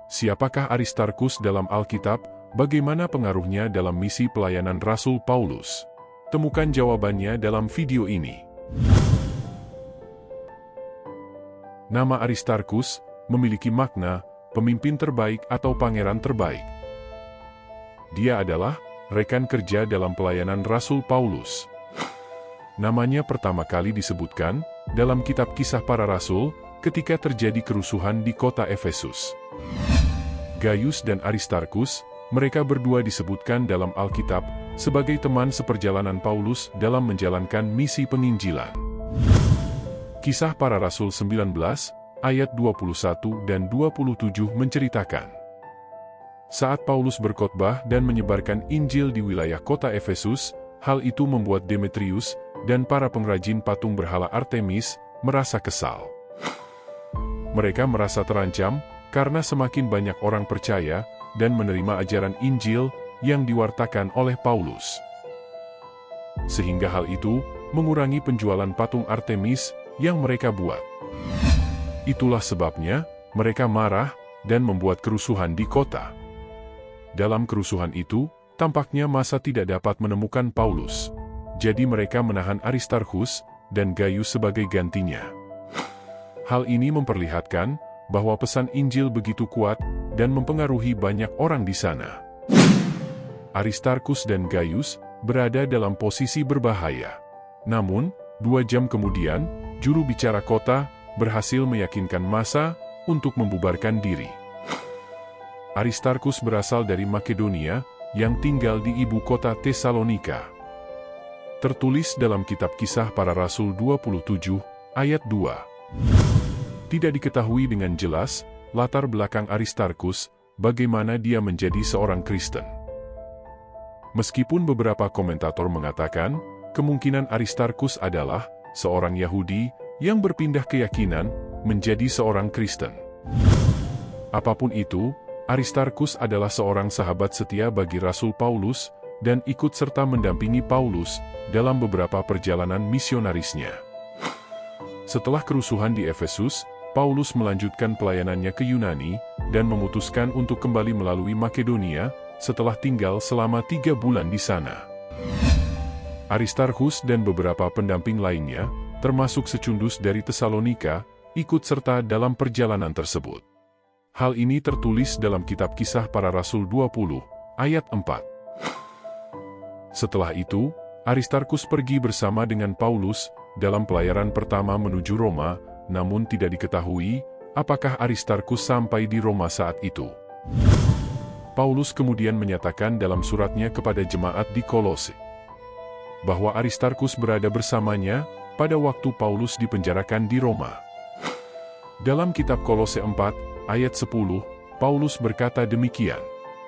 siapakah Aristarkus dalam Alkitab? Bagaimana pengaruhnya dalam misi pelayanan Rasul Paulus? Temukan jawabannya dalam video ini. Nama Aristarkus memiliki makna pemimpin terbaik atau pangeran terbaik. Dia adalah rekan kerja dalam pelayanan Rasul Paulus. Namanya pertama kali disebutkan dalam kitab Kisah Para Rasul ketika terjadi kerusuhan di kota Efesus. Gaius dan Aristarkus, mereka berdua disebutkan dalam Alkitab sebagai teman seperjalanan Paulus dalam menjalankan misi penginjilan. Kisah Para Rasul 19, ayat 21 dan 27 menceritakan, saat Paulus berkhotbah dan menyebarkan Injil di wilayah kota Efesus, hal itu membuat Demetrius dan para pengrajin patung berhala Artemis merasa kesal. Mereka merasa terancam karena semakin banyak orang percaya dan menerima ajaran Injil yang diwartakan oleh Paulus. Sehingga hal itu mengurangi penjualan patung Artemis yang mereka buat. Itulah sebabnya mereka marah dan membuat kerusuhan di kota. Dalam kerusuhan itu, tampaknya massa tidak dapat menemukan Paulus. Jadi mereka menahan Aristarkus dan Gaius sebagai gantinya. Hal ini memperlihatkan bahwa pesan Injil begitu kuat dan mempengaruhi banyak orang di sana. Aristarkus dan Gaius berada dalam posisi berbahaya. Namun, 2 jam kemudian, juru bicara kota berhasil meyakinkan massa untuk membubarkan diri. Aristarkus berasal dari Makedonia yang tinggal di ibu kota Tesalonika. Tertulis dalam kitab Kisah Para Rasul 27, ayat 2. Tidak diketahui dengan jelas latar belakang Aristarkus, bagaimana dia menjadi seorang Kristen. Meskipun beberapa komentator mengatakan, kemungkinan Aristarkus adalah seorang Yahudi yang berpindah keyakinan menjadi seorang Kristen. Apapun itu, Aristarkus adalah seorang sahabat setia bagi Rasul Paulus dan ikut serta mendampingi Paulus dalam beberapa perjalanan misionarisnya. Setelah kerusuhan di Efesus, Paulus melanjutkan pelayanannya ke Yunani dan memutuskan untuk kembali melalui Makedonia setelah tinggal selama 3 bulan di sana. Aristarkus dan beberapa pendamping lainnya, termasuk secundus dari Tesalonika, ikut serta dalam perjalanan tersebut. Hal ini tertulis dalam kitab Kisah Para Rasul 20, ayat 4. Setelah itu, Aristarkus pergi bersama dengan Paulus dalam pelayaran pertama menuju Roma, namun tidak diketahui apakah Aristarkus sampai di Roma saat itu. Paulus kemudian menyatakan dalam suratnya kepada jemaat di Kolose bahwa Aristarkus berada bersamanya pada waktu Paulus dipenjarakan di Roma. Dalam kitab Kolose 4, ayat 10, Paulus berkata demikian,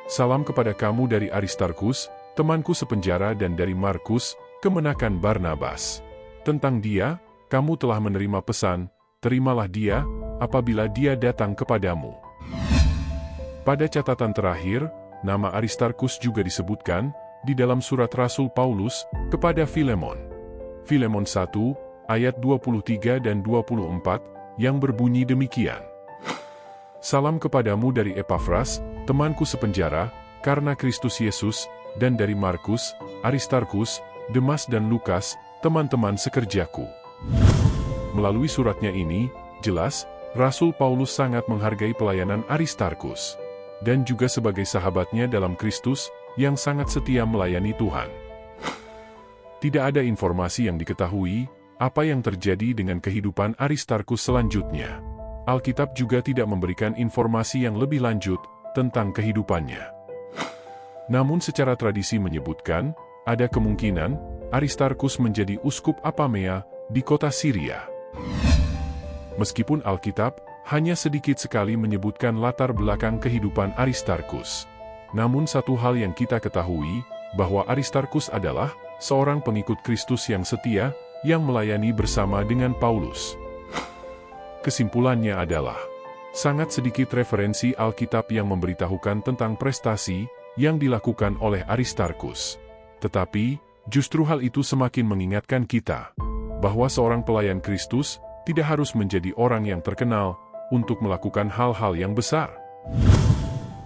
"Salam kepada kamu dari Aristarkus, temanku sepenjara, dan dari Markus, kemenakan Barnabas. Tentang dia, kamu telah menerima pesan, terimalah dia, apabila dia datang kepadamu." Pada catatan terakhir, nama Aristarkus juga disebutkan di dalam surat Rasul Paulus kepada Filemon. Filemon 1, ayat 23 dan 24, yang berbunyi demikian. "Salam kepadamu dari Epafras, temanku sepenjara, karena Kristus Yesus, dan dari Markus, Aristarkus, Demas dan Lukas, teman-teman sekerjaku." Melalui suratnya ini, jelas, Rasul Paulus sangat menghargai pelayanan Aristarkus, dan juga sebagai sahabatnya dalam Kristus, yang sangat setia melayani Tuhan. Tidak ada informasi yang diketahui, apa yang terjadi dengan kehidupan Aristarkus selanjutnya. Alkitab juga tidak memberikan informasi yang lebih lanjut tentang kehidupannya. Namun secara tradisi menyebutkan, ada kemungkinan Aristarkus menjadi uskup Apamea di kota Syria. Meskipun Alkitab hanya sedikit sekali menyebutkan latar belakang kehidupan Aristarkus, namun satu hal yang kita ketahui, bahwa Aristarkus adalah seorang pengikut Kristus yang setia, yang melayani bersama dengan Paulus. Kesimpulannya adalah, sangat sedikit referensi Alkitab yang memberitahukan tentang prestasi yang dilakukan oleh Aristarkus. Tetapi, justru hal itu semakin mengingatkan kita, bahwa seorang pelayan Kristus tidak harus menjadi orang yang terkenal untuk melakukan hal-hal yang besar.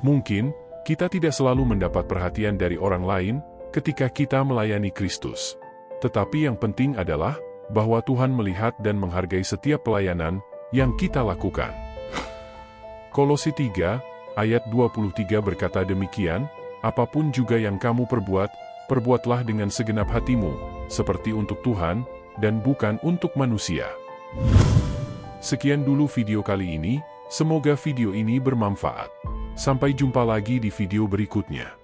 Mungkin, kita tidak selalu mendapat perhatian dari orang lain ketika kita melayani Kristus. Tetapi yang penting adalah bahwa Tuhan melihat dan menghargai setiap pelayanan yang kita lakukan. Kolose 3, ayat 23 berkata demikian, apapun juga yang kamu perbuat, perbuatlah dengan segenap hatimu, seperti untuk Tuhan, dan bukan untuk manusia. Sekian dulu video kali ini, semoga video ini bermanfaat. Sampai jumpa lagi di video berikutnya.